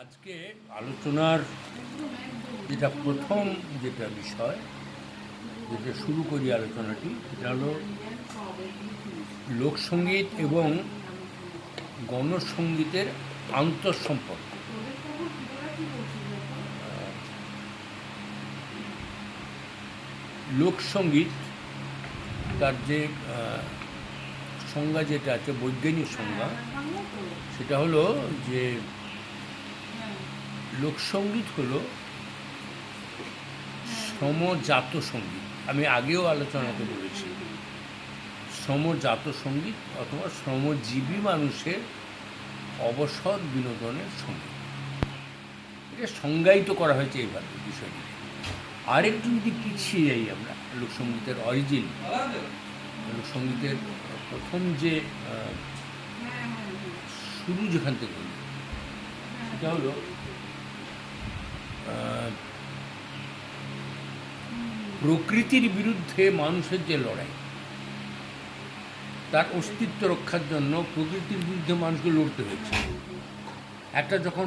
আজকে আলোচনার প্রথম বিষয় যেটা শুরু করি আলোচনাটি সেটা হলো লোকসঙ্গীত এবং গণসঙ্গীতের আন্তঃসম্পর্ক। লোকসঙ্গীত তার যে সংজ্ঞা যেটা আছে, বৈজ্ঞানিক সংজ্ঞা, সেটা হলো যে লোকসঙ্গীত হলো শ্রমজাত সঙ্গীত। আমি আগেও আলোচনাতে বলেছি, শ্রমজাত সঙ্গীত অথবা শ্রমজীবী মানুষের অবসর বিনোদনের সঙ্গীত। এটা সংজ্ঞায়িত করা হয়েছে এইভাবে বিষয়টি। আরেকটু যদি পিছিয়ে যাই আমরা লোকসঙ্গীতের অরিজিন, লোকসঙ্গীতের প্রথম যে শুরু যেখান থেকে হলো সেটা হলো প্রকৃতির বিরুদ্ধে মানুষের যে লড়াই, তার অস্তিত্ব রক্ষার জন্য প্রকৃতির বিরুদ্ধে মানুষকে লড়তে হয়েছে। একটা যখন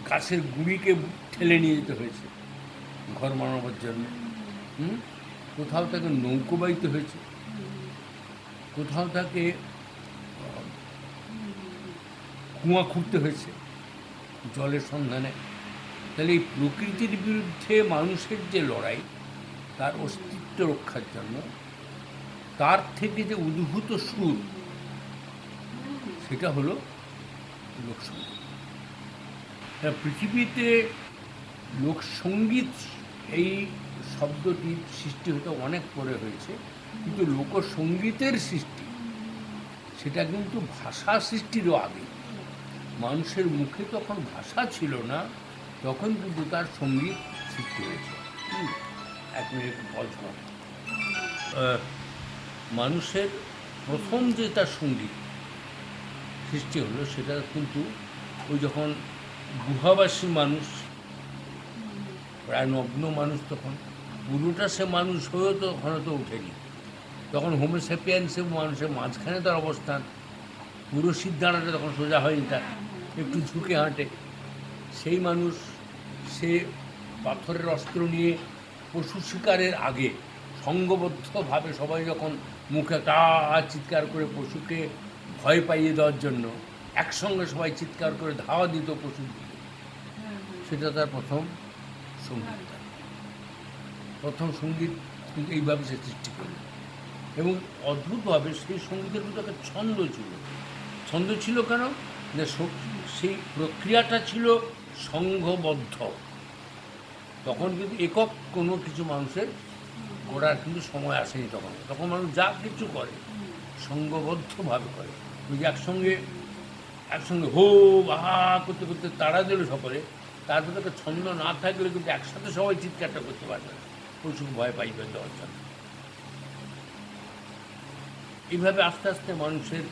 গাছের গুঁড়িকে ঠেলে নিয়ে যেতে হয়েছে ঘর বানাবার জন্য, কোথাও তাকে নৌকো বাইতে হয়েছে, কোথাও তাকে কুয়া খুঁড়তে হয়েছে জলের সন্ধানে। তাহলে এই প্রকৃতির বিরুদ্ধে মানুষের যে লড়াই, তার অস্তিত্ব রক্ষার জন্য তার থেকে যে উদ্ভূত সুর, সেটা হলো লোকসঙ্গীত। পৃথিবীতে লোকসঙ্গীত এই শব্দটির সৃষ্টি হতে অনেক পরে হয়েছে, কিন্তু লোকসঙ্গীতের সৃষ্টি সেটা কিন্তু ভাষা সৃষ্টিরও আগে। মানুষের মুখে তখন ভাষা ছিল না, তখন কিন্তু তার সঙ্গীত সৃষ্টি হয়েছে। এক মিনিট পজ। মানুষের প্রথম যে তার সঙ্গীত সৃষ্টি হলো সেটা কিন্তু ওই যখন গুহাবাসী মানুষ, প্রায় নগ্ন মানুষ, তখন পুরোটা সে মানুষ হয়েও তো ওখানে তো ওঠেনি। তখন হোমোসেপিয়ান্সে মানুষের মাঝখানে তার অবস্থান, পুরো সিদ্ধানাটা তখন সোজা হয়নি, তার একটু ঝুঁকে হাঁটে। সেই মানুষ সে পাথরের অস্ত্র নিয়ে পশু শিকারের আগে সংঘবদ্ধভাবে সবাই যখন মুখে টা চিৎকার করে পশুকে ভয় পাইয়ে দেওয়ার জন্য একসঙ্গে সবাই চিৎকার করে ধাওয়া দিত পশুর দিকে, সেটা তার প্রথম সঙ্গীত। প্রথম সঙ্গীত কিন্তু এইভাবে সে সৃষ্টি করল। এবং অদ্ভুতভাবে সেই সঙ্গীতের মধ্যে একটা ছন্দ ছিল। ছন্দ ছিল কেন? যে সেই প্রক্রিয়াটা ছিল সংঘবদ্ধ। তখন কিন্তু একক কোনো কিছু মানুষের করার কিন্তু সময় আসেনি। তখন মানুষ যা কিছু করে সংঘবদ্ধভাবে করে। ওই যে একসঙ্গে হো বাহা করতে করতে তারা দিল সকলে, তারপরে একটা ছন্দ না থাকলে কিন্তু একসাথে সবাই চিৎকারটা করতে পারবে না, পশু ভয় পাইবে দেওয়ার জন্য। এইভাবে আস্তে আস্তে মানুষের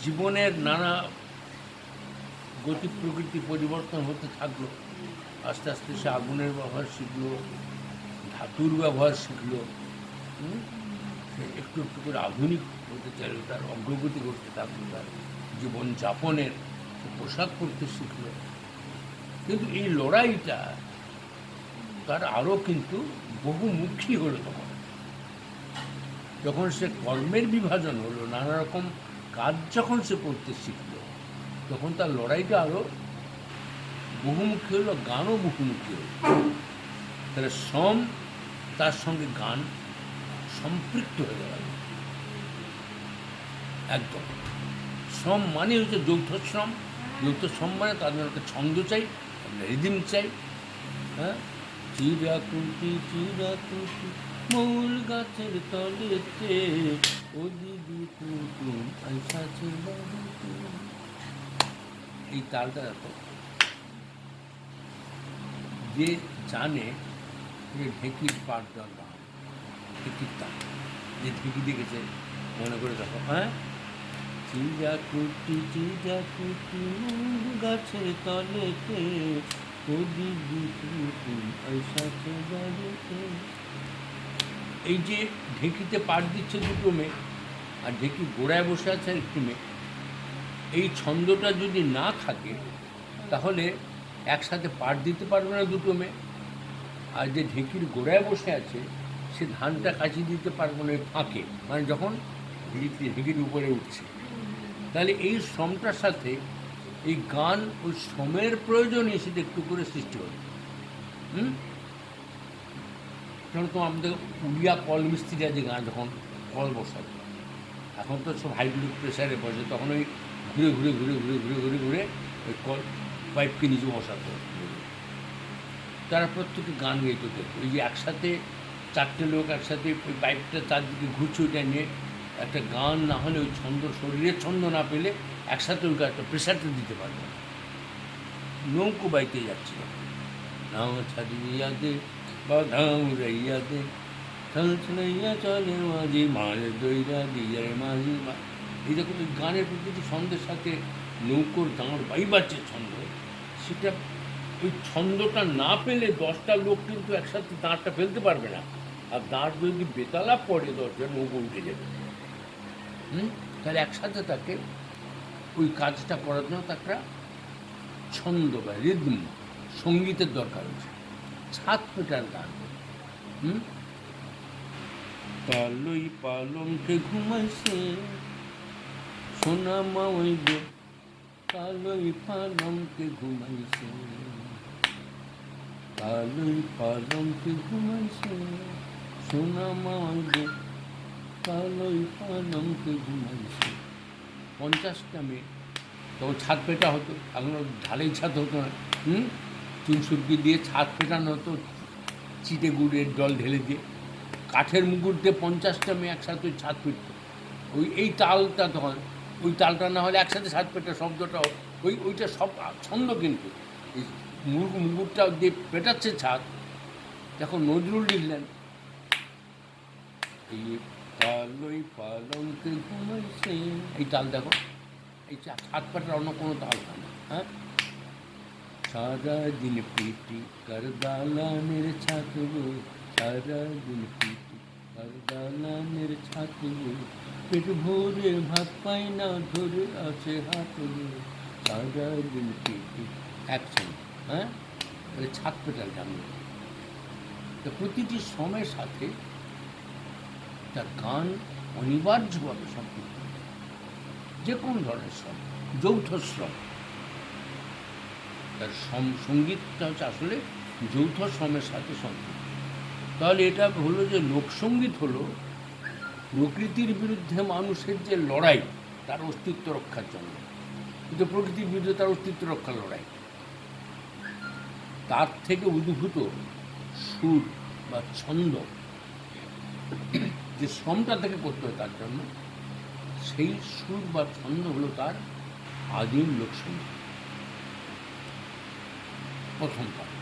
জীবনের নানা গতি প্রকৃতি পরিবর্তন হতে থাকলো। আস্তে আস্তে সে আগুনের ব্যবহার শিখলো, ধাতুর ব্যবহার শিখলো, সে একটু একটু করে আধুনিক হতে চাইল, তার অগ্রগতি করতে থাকলো, তার জীবনযাপনের পোশাক পরতে শিখলো। কিন্তু এই লড়াইটা তার আরও কিন্তু বহুমুখী হলো। যখন সে কর্মের বিভাজন হলো, নানা রকম কাজ যখন সে করতে শিখলো, তখন তার লড়াইটা আরও বহুমুখী হলো, গানও বহুমুখী হলো। তাহলে শ্রম তার সঙ্গে গান সম্পৃক্ত হয়ে গেল একদম। শ্রম মানে হচ্ছে যৌথ শ্রম। যৌথ শ্রম মানে তাদের একটা ছন্দ চাই, রিদিম চাই। হ্যাঁ, চিরাকুটি চিরাকুটি মূল গাছের তলেতে, ও দিদি কুটুম আইসাছে বাড়িতে। এই তালটা এত যে জানে যে ঢেঁকির পাট দেওয়ার গান, ঢেঁকির তাল, যে ঢেঁকি দেখেছে মনে করে দেখো। হ্যাঁ, চিরাকুটি চিরাকুটি মূল গাছের তলেতে, ও দিদি কুটুম আইসাছে বাড়িতে। এই যে ঢেঁকিতে পাট দিচ্ছে দুটো মেয়ে, আর ঢেঁকি গোড়ায় বসে আছে একটি মেয়ে, এই ছন্দটা যদি না থাকে তাহলে একসাথে পাট দিতে পারবে না দুটো মেয়ে। আর যে ঢেঁকির গোড়ায় বসে আছে সে ধানটা কাচিয়ে দিতে পারবে না ওই ফাঁকে, মানে যখন ঢেঁকির উপরে উঠছে। তাহলে এই শ্রমটার সাথে এই গান ওই শ্রমের প্রয়োজনই সেটা একটু করে সৃষ্টি হবে। কারণ তো আমাদের উড়িয়া কল মিস্ত্রিরা যে গান যখন কল বসাবে, এখন তো সব হাইড্রোলিক প্রেশারে বসে, তখন ওই ঘুরে ঘুরে ঘুরে ঘুরে ঘুরে ঘুরে ঘুরে ওই কল পাইপকে নিচে বসাতে হবে। তারা প্রত্যেকে গান গাইতে দেখো, এই যে একসাথে চারটে লোক একসাথে ওই পাইপটা চারদিকে ঘুরছে, ওইটা নিয়ে একটা গান না হলে ওই ছন্দ, শরীরের ছন্দ না পেলে একসাথে ওই একটা প্রেশারটা দিতে পারবে না। নৌকো বাইতে যাচ্ছিল, নাও ছাড়িয়াতে বাধাও রাইয়াতে ছাড়াইয়া চলে মাঝি মাঝে দইরা দিয়ে মাঝি। এই দেখো ওই গানের প্রতিটি ছন্দের সাথে নৌকোর দাঁড় বাইবার যে ছন্দ, সেটা ওই ছন্দটা না পেলে 10টা লোক কিন্তু একসাথে দাঁড়টা ফেলতে পারবে না। আর দাঁড় যদি বেতালা পড়ে 10জন, নৌকো উঠে যাবে। তাহলে একসাথে তাকে ওই কাজটা করার জন্য তাকে ছন্দ বা রিদম, সঙ্গীতের দরকার হচ্ছে। ছাদ পেটার গান, পালই পালনকে ঘুমাইছে সোনা মাইব, পালই পালনকে ঘুমাইছে, পালই পালনকে ঘুমাইছে সোনা মাইব, পালই পালনকে ঘুমাইছে। 50টা মেয়ে, তখন ছাদ পেটা হতো, এখন ঢালাই ছাদ হতো না, চুনসুরকি দিয়ে ছাদ পেটানো হতো, চিটে গুড়ের জল ঢেলে দিয়ে, কাঠের মুকুট দিয়ে 50টা মেয়ে একসাথে ওই ছাদ পেটত। এই তালটা তখন, ওই তালটা না হলে একসাথে ছাদ পেটা শব্দটা ওইটা সব ছন্দ। কিন্তু এই মুকুটটা দিয়ে পেটাচ্ছে ছাদ, তখন নজরুল লিখলেন এই পালই পালনকে ঘুমাইছে, এই তাল দেখো, এই ছাদ পেটার অন্য কোনো তাল না। হ্যাঁ, সারা দিন পিটি কর দালানের ছাতব, সারা দিন পিটি কর দালানের ছাতব, পেট ভরে ভাত পাই না ধরে আছে হাত, সারা দিন পিটি একসঙ্গে। হ্যাঁ, ছাদ পেটার গান। তো প্রতিটি শ্রমের সাথে তার গান অনিবার্যভাবে সম্পৃক্ত, যে কোনো ধরনের শ্রম, যৌথ শ্রম। তার সঙ্গীতটা হচ্ছে আসলে যৌথ শ্রমের সাথে সম্পৃক্ত। তাহলে এটা হলো যে লোকসঙ্গীত হলো প্রকৃতির বিরুদ্ধে মানুষের যে লড়াই, তার অস্তিত্ব রক্ষার জন্য। কিন্তু প্রকৃতির বিরুদ্ধে তার অস্তিত্ব রক্ষার লড়াই, তার থেকে উদ্ভূত সুর বা ছন্দ যে শ্রমটা থেকে করতে হয় তার জন্য, সেই সুর বা ছন্দ হলো তার আদিম লোকসঙ্গীত। প্রথম পার্ট।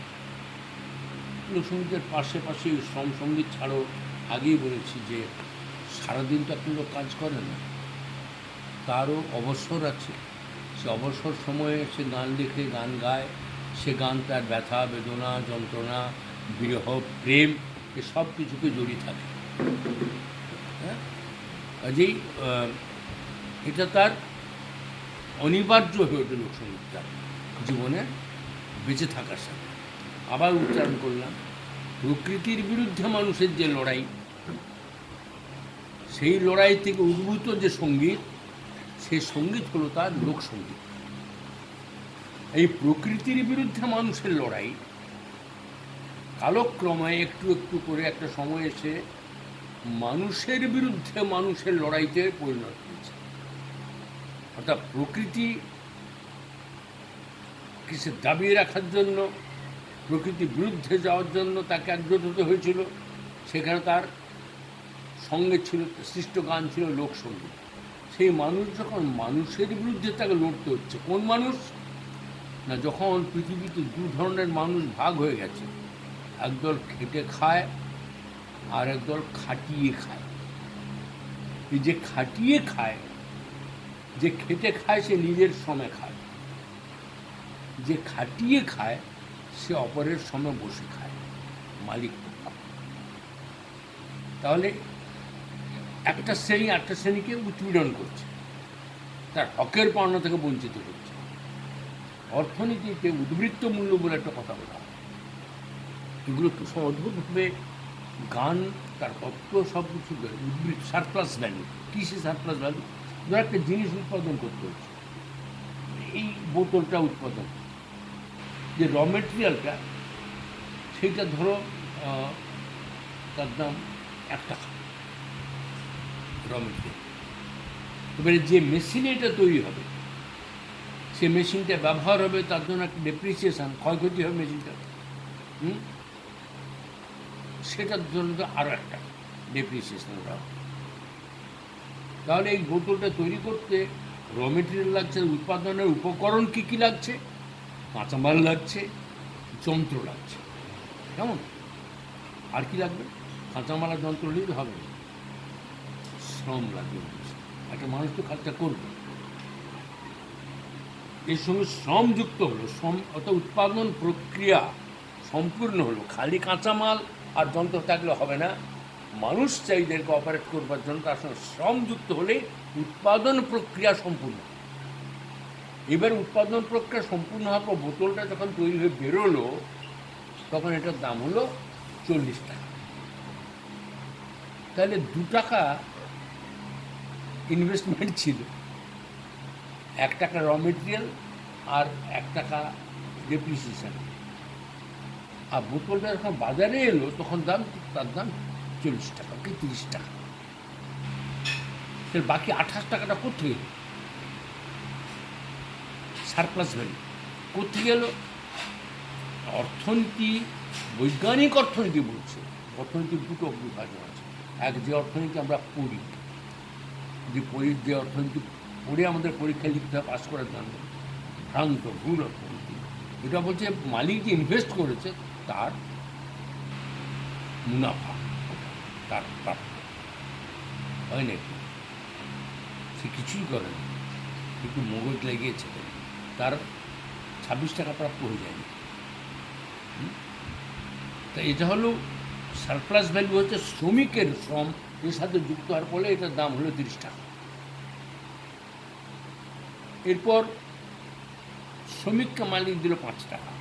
লোকসঙ্গীতের পাশে শ্রম সঙ্গীত ছাড়াও আগেই বলেছি যে সারাদিন তো আপনি লোক কাজ করে না, তারও অবসর আছে। সে অবসর সময়ে সে গান লিখে, গান গায়, সে গান তার ব্যথা, বেদনা, যন্ত্রণা, বিরহ, প্রেম, এ সব কিছুকে জড়িয়ে থাকে। হ্যাঁ, কাজেই এটা তার অনিবার্য হয়ে ওঠে লোকসঙ্গীতটা জীবনের বেঁচে থাকার সাথে। আবার উচ্চারণ করলাম, প্রকৃতির বিরুদ্ধে মানুষের যে লড়াই, সেই লড়াই থেকে উদ্ভূত যে সঙ্গীত, সেই সঙ্গীত হলো তার লোকসঙ্গীত। এই প্রকৃতির বিরুদ্ধে মানুষের লড়াই কালক্রমে একটু একটু করে একটা সময় এসে মানুষের বিরুদ্ধে মানুষের লড়াইতে পরিণত হয়েছে। অর্থাৎ প্রকৃতি কিছু দাবিয়ে রাখার জন্য, প্রকৃতির বিরুদ্ধে যাওয়ার জন্য তাকে একজোট হতে হয়েছিল। সেখানে তার সঙ্গে ছিল, সৃষ্ট গান ছিল লোকসঙ্গীত। সেই মানুষ যখন মানুষের বিরুদ্ধে তাকে লড়তে হচ্ছে, কোন মানুষ না, যখন পৃথিবীতে দু ধরনের মানুষ ভাগ হয়ে গেছে, একদল খেটে খায় আর একদল খাটিয়ে খায়। এই যে খাটিয়ে খায়, যে খেটে খায় সে নিজের শ্রমে খায়, যে খাটিয়ে খায় সে অপরের শ্রমে বসে খায়, মালিক পক্ষ। তাহলে একটা শ্রেণী আরেকটা শ্রেণীকে উৎপীড়ন করছে। তার হকের পাওনা থেকে বঞ্চিত হচ্ছে। অর্থনীতিতে উদ্বৃত্ত মূল্য বলে একটা কথা বলা হয়। এগুলো একটু অদ্ভুতভাবে গান তার তত্ত্ব সব কিছু উদ্বৃত্ত সারপ্লাস ভ্যালু। কৃষি সারপ্লাস ভ্যালু, ধরো একটা জিনিস উৎপাদন করতে হচ্ছে, এই বোতলটা উৎপাদন, যে র মেটেরিয়ালটা সেইটা ধরো তার দাম 1 টাকা র মেটেরিয়াল। এবারে যে মেশিনে এটা তৈরি হবে, সে মেশিনটা ব্যবহার হবে, তার জন্য একটা ডেপ্রিসিয়েশান, ক্ষয়ক্ষতি হবে মেশিনটা, সেটার জন্য তো আরও একটা ডেপ্রিসিয়েশন ওটা। তাহলে এই বোতলটা তৈরি করতে র মেটেরিয়াল লাগছে, উৎপাদনের উপকরণ কী কী লাগছে, কাঁচামাল লাগছে, যন্ত্র লাগছে, কেমন? আর কি লাগবে? কাঁচামাল আর যন্ত্র নিতে হবে না, শ্রম লাগবে। একটা মানুষ তো কাজটা করবে, এর সঙ্গে শ্রম যুক্ত হলো, শ্রম অর্থাৎ উৎপাদন প্রক্রিয়া সম্পূর্ণ হলো। খালি কাঁচামাল আর যন্ত্র থাকলে হবে না, মানুষ চাই এদেরকে অপারেট করবার জন্য, তার সঙ্গে শ্রম যুক্ত হলে উৎপাদন প্রক্রিয়া সম্পূর্ণ। এবার উৎপাদন প্রক্রিয়া সম্পূর্ণ হওয়ার পর বোতলটা যখন তৈরি হয়ে বেরোলো, তখন এটার দাম হলো 40 টাকা। তাহলে 2 টাকা ইনভেস্টমেন্ট ছিল, 1 টাকা র মেটেরিয়াল আর 1 টাকা ডেপ্রিসিয়েশন। আর বোতলটা যখন বাজারে এলো তখন তার দাম 40 টাকা কি 30 টাকা। তাহলে বাকি 28 টাকাটা কোথায় এলো? সারপ্লাস ভ্যালু কোথায় গেল? অর্থনীতি, বৈজ্ঞানিক অর্থনীতি বলছে, অর্থনীতির দুটো বিভাজন আছে। এক, যে অর্থনীতি আমরা পড়ি, যে অর্থনীতি পড়ে আমাদের পরীক্ষা লিখতে হয় পাস করার জন্য, ভ্রান্ত ভুল অর্থনীতি। এটা বলছে মালিক যে ইনভেস্ট করেছে তার মুনাফা, তার প্রাপ্য হয় নাকি, সে কিছুই করে না, একটু মগজ লেগেছে, তার 26 টাকা প্রাপ্য হয়ে যায়নি। তা এটা হলো সারপ্লাস ভ্যালু, হচ্ছে শ্রমিকের শ্রম এর সাথে যুক্ত হওয়ার ফলে এটার দাম হলো 30 টাকা। এরপর শ্রমিককে মালিক দিল 5 টাকা,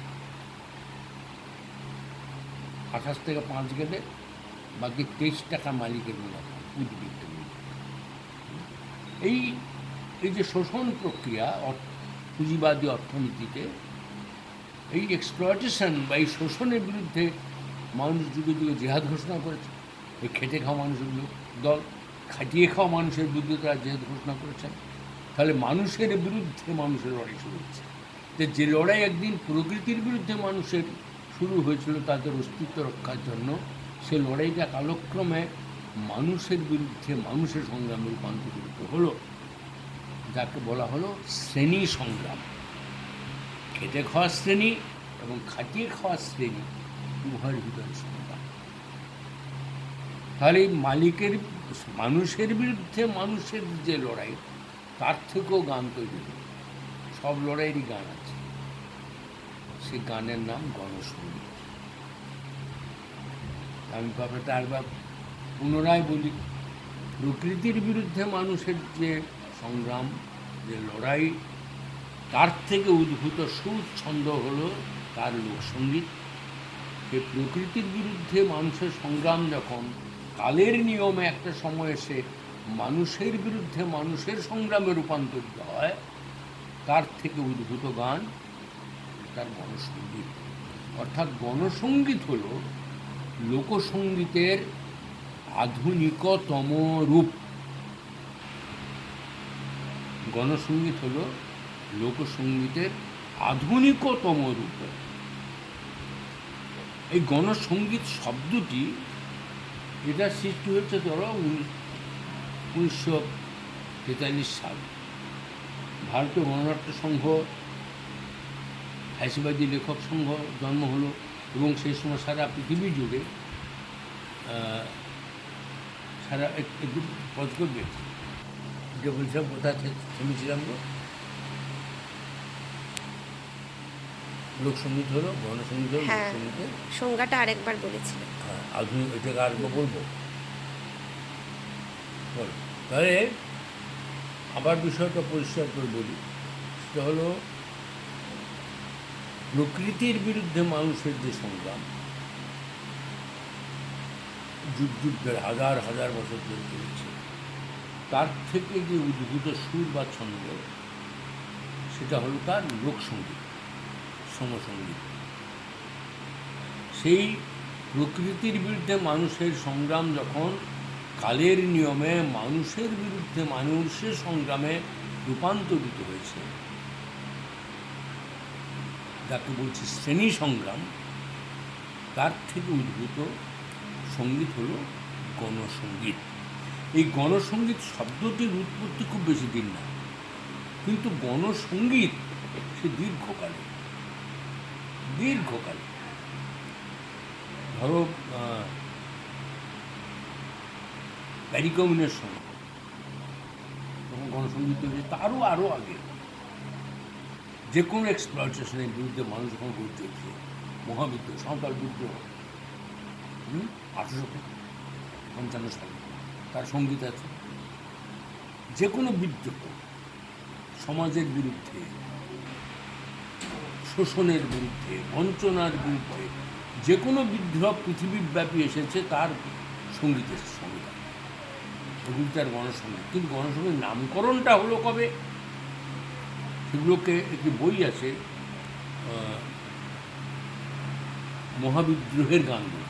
28 থেকে 5 গেলে বাকি 23 টাকা মালিকের মুনাফা, উদ্বৃত্ত। এই যে শোষণ প্রক্রিয়া পুঁজিবাদী অর্থনীতিতে, এই এক্সপ্লয়টেশন বা এই শোষণের বিরুদ্ধে মানুষ যুগে যুগে জেহাদ ঘোষণা করেছে। এই খেটে খাওয়া মানুষের দল, খাটিয়ে খাওয়া মানুষের বিরুদ্ধে তারা জেহাদ ঘোষণা করেছেন। তাহলে মানুষের বিরুদ্ধে মানুষের লড়াই শুরু হচ্ছে। যে লড়াই একদিন প্রকৃতির বিরুদ্ধে মানুষের শুরু হয়েছিল তাদের অস্তিত্ব রক্ষার জন্য, সে লড়াইটা কালক্রমে মানুষের বিরুদ্ধে মানুষের সংগ্রামে রূপান্তরিত হলো, যাকে বলা হলো শ্রেণী সংগ্রাম। খেটে খাওয়ার শ্রেণী এবং খাটিয়ে খাওয়ার শ্রেণী উভয়ের ভিতরে সংগ্রাম। তাহলে মালিকের, মানুষের বিরুদ্ধে মানুষের যে লড়াই, তার থেকেও গান তৈরি হল। সব লড়াইয়েরই গান আছে, সে গানের নাম গণসঙ্গীত। আমি ব্যাপারটা আরেকবার পুনরায় বলি, প্রকৃতির বিরুদ্ধে মানুষের যে সংগ্রাম, যে লড়াই, তার থেকে উদ্ভূত সুর ছন্দ হলো তার লোকসঙ্গীত। এই প্রকৃতির বিরুদ্ধে মানুষের সংগ্রাম যখন কালের নিয়মে একটা সময় এসে মানুষের বিরুদ্ধে মানুষের সংগ্রামে রূপান্তরিত হয়, তার থেকে উদ্ভূত গান তার গণসঙ্গীত। অর্থাৎ গণসঙ্গীত হল লোকসঙ্গীতের আধুনিকতম রূপ। গণসঙ্গীত হল লোকসঙ্গীতের আধুনিকতম রূপ। এই গণসঙ্গীত শব্দটি, এটা সৃষ্টি হচ্ছে ধরো 1943 সাল। ভারতীয় গণনাট্য সংঘ, ফ্যাসিবাদী লেখক সংঘ জন্ম হলো, এবং সেই সময় সারা পৃথিবী জুড়ে সারা একটু পজ করবে যে বলছিলাম, কোথা থেকে থেমেছিলাম গো? লোকসঙ্গীত হলো, গণসঙ্গীত হলো, লোকসঙ্গীতের সংজ্ঞাটা আরেকবার বলেছিল। হ্যাঁ, আধুনিক, এটাকে আরেকবার বলবো। তাহলে আবার বিষয়টা পরিষ্কার করে বলি, সেটা হলো প্রকৃতির বিরুদ্ধে মানুষের যে সংগ্রাম যুগ যুগ ধরে হাজার হাজার বছর ধরে চলেছে, তার থেকে যে উদ্ভূত সুর বা ছন্দ, সেটা হলো তার লোকসঙ্গীত, সমসঙ্গীত। সেই প্রকৃতির বিরুদ্ধে মানুষের সংগ্রাম যখন কালের নিয়মে মানুষের বিরুদ্ধে মানুষের সংগ্রামে রূপান্তরিত হয়েছে, যাকে বলছি শ্রেণী সংগ্রাম, তার থেকে উদ্ভূত সঙ্গীত হলো গণসঙ্গীত। এই গণসঙ্গীত শব্দটির উৎপত্তি খুব বেশি দিন না, কিন্তু গণসঙ্গীত সে দীর্ঘকালে ধরো প্যারিকমিনের সময় তখন গণসঙ্গীত তৈরি, তারও আরও আগে যে কোনো এক্সপ্লয়টেশনের বিরুদ্ধে মানুষ যখন গড়ে উঠছে, মহাবিদ্রোহ, সাঁওতাল বিদ্রোহ 1855 সালে, তার সঙ্গীত আছে। যে কোনো বিদ্রোহ, সমাজের বিরুদ্ধে, শোষণের বিরুদ্ধে, বঞ্চনার বিরুদ্ধে যে কোনো বিদ্রোহ পৃথিবীব্যাপী এসেছে, তার সঙ্গীতের সঙ্গীত, এগুলি তার গণসঙ্গীত। কিন্তু গণসঙ্গীত নামকরণটা হলো কবে? সেগুলোকে একটি বই আছে, মহাবিদ্রোহের গানগুলো।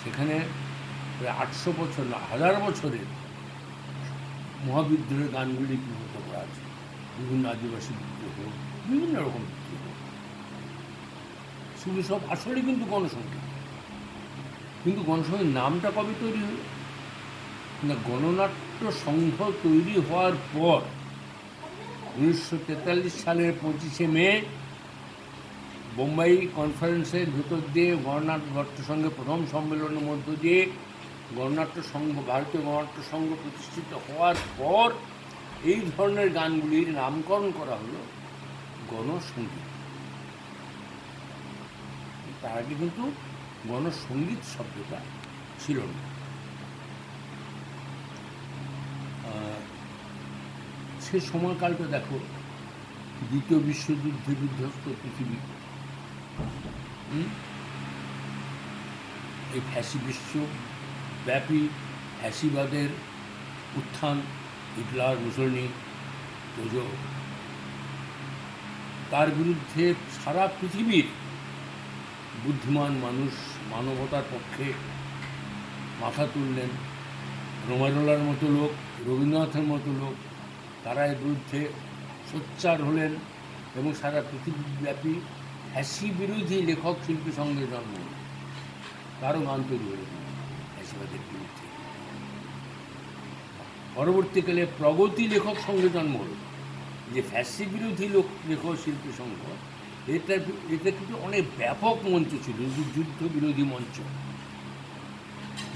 সেখানে প্রায় 800 বছর না 1000 বছরের মহাবিদ্রোহের গানগুলি লিপিবদ্ধ করা আছে। বিভিন্ন আদিবাসী বিদ্রোহ, বিভিন্ন রকম বিদ্রোহ, সেগুলো সব আসলে কিন্তু গণসঙ্গীত। কিন্তু গণসঙ্গীত নামটা কবে তৈরি হলো না? গণনাট্য সংঘ তৈরি হওয়ার পর 1943 সালের 25শে মে বোম্বাই কনফারেন্সের ভেতর দিয়ে গণনাট্য সংঘের প্রথম সম্মেলনের মধ্য দিয়ে গণনাট্য সংঘ, ভারতীয় গণনাট্য সংঘ প্রতিষ্ঠিত হওয়ার পর এই ধরনের গানগুলির নামকরণ করা হলো গণসঙ্গীত। তার আগে কিন্তু গণসঙ্গীত শব্দটা ছিল না। সে সময়কালটা দেখো, দ্বিতীয় বিশ্বযুদ্ধে বিধ্বস্ত পৃথিবী, এই বিশ্বব্যাপী ফ্যাসিবাদের উত্থান, হিটলার, মুসলিনি, তার বিরুদ্ধে সারা পৃথিবীর বুদ্ধিমান মানুষ মানবতার পক্ষে মাথা তুললেন। রোমারোলার মতো লোক, রবীন্দ্রনাথের মতো লোক, তারা এর বিরুদ্ধে সোচ্চার হলেন এবং সারা পৃথিবীব্যাপী ফ্যাসি বিরোধী লেখক শিল্পী সংঘের জন্ম হল। তারও গান তৈরি হল ফ্যাসিবাদের বিরুদ্ধে। পরবর্তীকালে প্রগতি লেখক সংঘের জন্ম হল, যে ফ্যাসি বিরোধী লেখক শিল্পী সংঘ, এটা কিন্তু অনেক ব্যাপক মঞ্চ ছিল, যুদ্ধ বিরোধী মঞ্চ।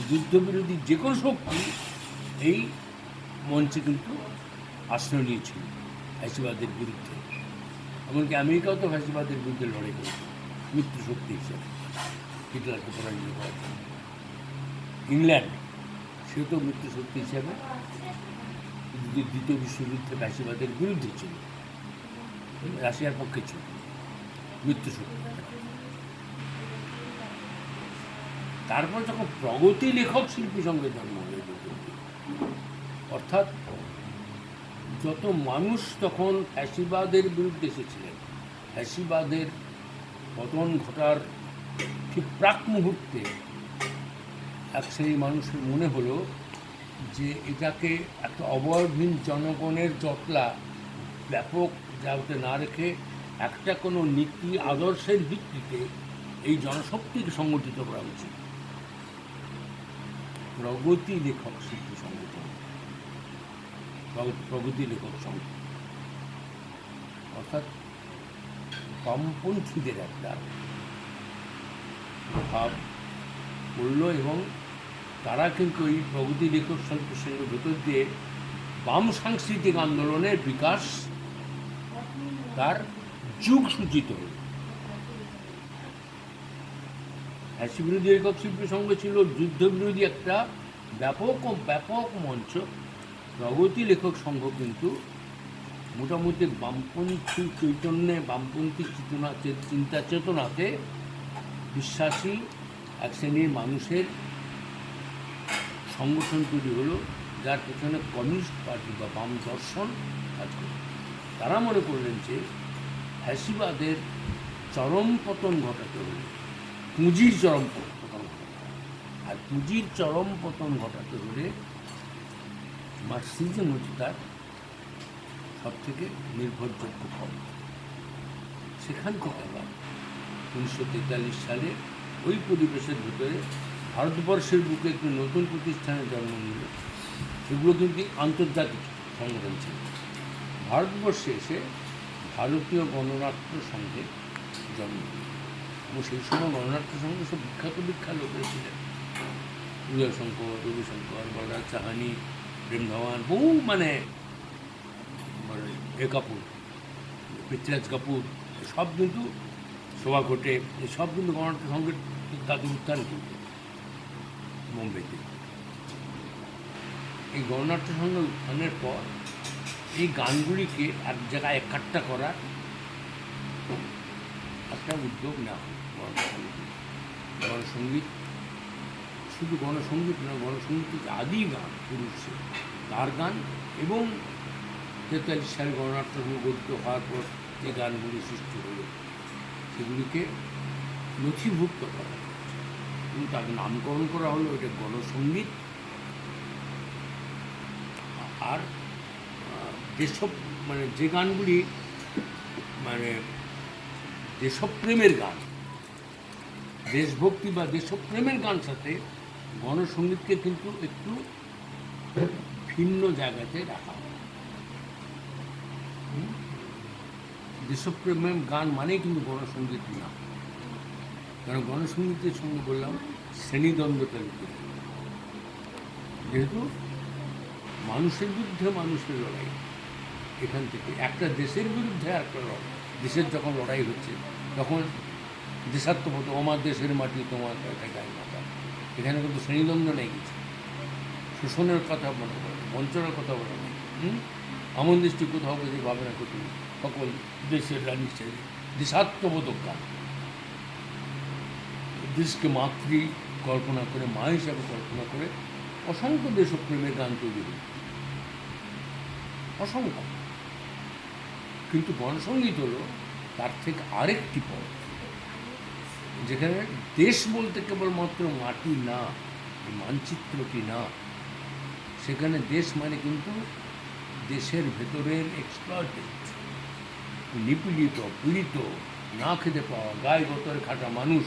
যুদ্ধ বিরোধী যে কোনো শক্তি এই মঞ্চে কিন্তু আশ্রয় নিয়েছিল ফ্যাসিবাদের বিরুদ্ধে। এমনকি আমেরিকাও তো ফ্যাসিবাদের বিরুদ্ধে লড়াই করেছে মিত্র শক্তি হিসেবে, হিটলারকে পরাজিত করার জন্য। ইংল্যান্ড, সে তো মিত্র শক্তি হিসেবে দ্বিতীয় বিশ্বযুদ্ধে ফ্যাসিবাদের বিরুদ্ধে ছিল, রাশিয়ার পক্ষে ছিল মিত্র শক্তি। তারপর যখন প্রগতি লেখক শিল্পী সংঘের জন্ম হয়ে যেত, অর্থাৎ যত মানুষ তখন ফ্যাসিবাদের বিরুদ্ধে এসেছিলেন, ফ্যাসিবাদের পতন ঘটার ঠিক প্রাক মুহূর্তে এক শ্রেণী মানুষের মনে হলো যে এটাকে একটা অবয়বহীন জনগণের জটলা ব্যাপক যাতে না রেখে একটা কোনো নীতি আদর্শের ভিত্তিতে এই জনশক্তিকে সংগঠিত করা উচিত। প্রগতি লেখক শিল্পী সংগঠন, প্রগতি লেখক সংঘ, অর্থাৎ বামপন্থীদের একটা ভাব করল এবং তারা কিন্তু এই প্রগতি লেখক শিল্পী সংঘের ভেতর দিয়ে বাম সাংস্কৃতিক আন্দোলনের বিকাশ, তার যুগ সূচিত হল। ফ্যাসি বিরোধী লেখক শিল্পী সংঘ ছিল যুদ্ধবিরোধী একটা ব্যাপক মঞ্চ, প্রগতি লেখক সংঘ কিন্তু মোটামুটি বামপন্থী চৈতন্যে, বামপন্থী চিন্তা চেতনাতে বিশ্বাসী এক শ্রেণীর মানুষের সংগঠন তৈরি হলো, যার পেছনে কমিউনিস্ট পার্টি বা বাম দর্শন কাজ করে। তারা মনে করলেন যে ফ্যাসিবাদের চরম পতন ঘটাতে হলে পুঁজির চরম পতন ঘটাতে হবে। আর পুঁজির চরম পতন ঘটাতে হলে মার্কসিজম হচ্ছে তার সবথেকে নির্ভরযোগ্য পথ। সেখান থেকে আবার 1943 সালে ওই পরিবেশের ভিতরে ভারতবর্ষের বুকে একটি নতুন প্রতিষ্ঠানের জন্ম নিল। এগুলো কিন্তু আন্তর্জাতিক সংগঠন ছিল। ভারতবর্ষে এসে ভারতীয় গণনাট্য সংঘে জন্ম নিল, এবং সেই সময় গণনাট্য সংঘে সব বিখ্যাত লোকেরা ছিলেন। উদয় শঙ্কর, রবিশঙ্কর, বলরাজ সাহানি, প্রেম ধাওয়ান, বহু মানে কাপুর, পৃথ্বীরাজ কাপুর, সব কিন্তু শোভা ঘটে, এসব কিন্তু গণনাট্য সংঘের তাদের উত্থান কিন্তু মুম্বাইতে। এই গণনাট্য সংঘের উত্থানের পর এই গানগুলিকে এক জায়গায় একাট্টা করার একটা উদ্যোগ নেওয়া হয়। গণসঙ্গীত, শুধু গণসঙ্গীত নয়, গণসঙ্গীতের আদি গান পুরুষের, তার গান, এবং 43 সালে গণনাট্য সংঘ গঠিত হওয়ার পর যে গানগুলি সৃষ্টি হলো সেগুলিকে নথিভুক্ত করা কিন্তু তাকে নামকরণ করা হলো এটা গণসঙ্গীত। আর যেসব মানে যে গানগুলি মানে দেশপ্রেমের গান, দেশভক্তি বা দেশপ্রেমের গান সাথে গণসঙ্গীতকে কিন্তু একটু ভিন্ন জায়গাতে রাখা হয়। দেশপ্রেমের গান মানেই কিন্তু গণসঙ্গীত না, কারণ গণসঙ্গীতের সঙ্গে বললাম শ্রেণীদ্বন্দ্বটা লুকিয়ে থাকে। যেহেতু মানুষের বিরুদ্ধে মানুষের লড়াই, এখান থেকে একটা দেশের বিরুদ্ধে একটা লড়াই, দেশের যখন লড়াই হচ্ছে তখন দেশাত্মবোধ, আমার দেশের মাটি তোমার একটা গায়ে মাথা, এখানে কিন্তু শ্রেণীদ্বন্দ্ব নেই কিছু, শোষণের কথা মনে করে, বঞ্চনার কথা বলে নেই। আমন দৃষ্টি কোথাও কিছু ভাবে না কোথাও, সকল দেশের রানী চাইলে দেশাত্মবোধক গান, দেশকে মাতৃ কল্পনা করে, মা হিসাবে কল্পনা করে অসংখ্য দেশপ্রেমের গান তৈরি হল, অসংখ্য। কিন্তু গণসঙ্গীত হলো তার থেকে আরেকটি পথ, যেখানে দেশ বলতে কেবলমাত্র মাটি না, মানচিত্রটি না, সেখানে দেশ মানে কিন্তু দেশের ভেতরের এক্সপ্লয়েটেড, নিপীড়িত, পীড়িত, না খেতে পাওয়া, গায়ে গতরে খাটা মানুষ,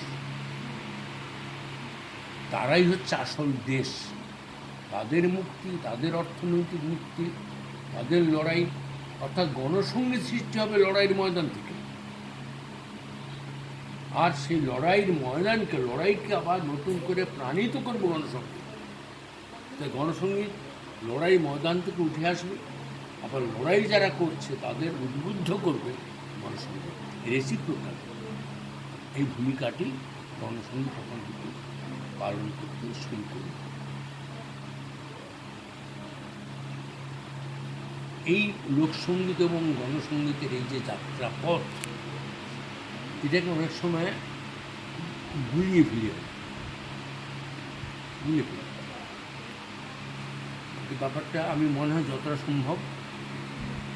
তারাই হচ্ছে আসল দেশ। তাদের মুক্তি, তাদের অর্থনৈতিক মুক্তি, তাদের লড়াই, অর্থাৎ গণসঙ্গীত সৃষ্টি হবে লড়াইয়ের ময়দান থেকে। আর সেই লড়াইকে আবার নতুন করে প্রাণিত করবে গণসঙ্গীত। তাই গণসঙ্গীত লড়াই ময়দান থেকে উঠে আসবে, আবার লড়াই যারা করছে তাদের উদ্বুদ্ধ করবে গণসঙ্গীত। রেসিপ্রোকাল এই ভূমিকাটি গণসঙ্গীত তখন কিন্তু পালন করতে শুরু করবে। এই লোকসঙ্গীত এবং গণসঙ্গীতের এই যে যাত্রাপথ, এটাকে অনেক সময় গুলিয়ে ফিরে এই ব্যাপারটা আমি মনে হয় যতটা সম্ভব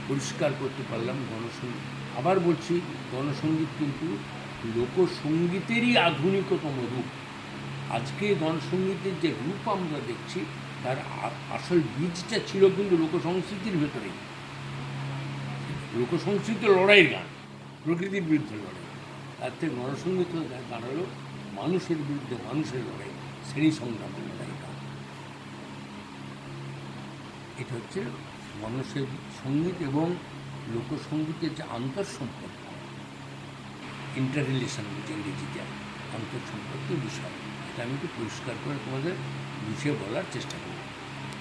পরিষ্কার করতে পারলাম। গণসঙ্গীত, আবার বলছি, গণসঙ্গীত কিন্তু লোকসঙ্গীতেরই আধুনিকতম রূপ। আজকে গণসঙ্গীতের যে রূপ আমরা দেখছি তার আসল বীজটা ছিল কিন্তু লোকসংস্কৃতির ভেতরেই। লোকসংস্কৃতি লড়াইয়ের গান, প্রকৃতির বিরুদ্ধে লড়াই, তার থেকে গণসঙ্গীত দাঁড়ালো মানুষের বিরুদ্ধে মানুষের লড়াই, শ্রেণী সংগ্রামের লড়াই গান। এটা হচ্ছে মানুষের সঙ্গীত এবং লোকসঙ্গীতের যে আন্তঃসম্পর্ক, ইন্টার রিলেশন, ইংরেজিতে আন্তঃসম্পর্কের বিষয়, এটা আমি একটু পরিষ্কার করে তোমাদের বুঝিয়ে বলার চেষ্টা করব।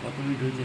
কত মিনিট হয়েছে?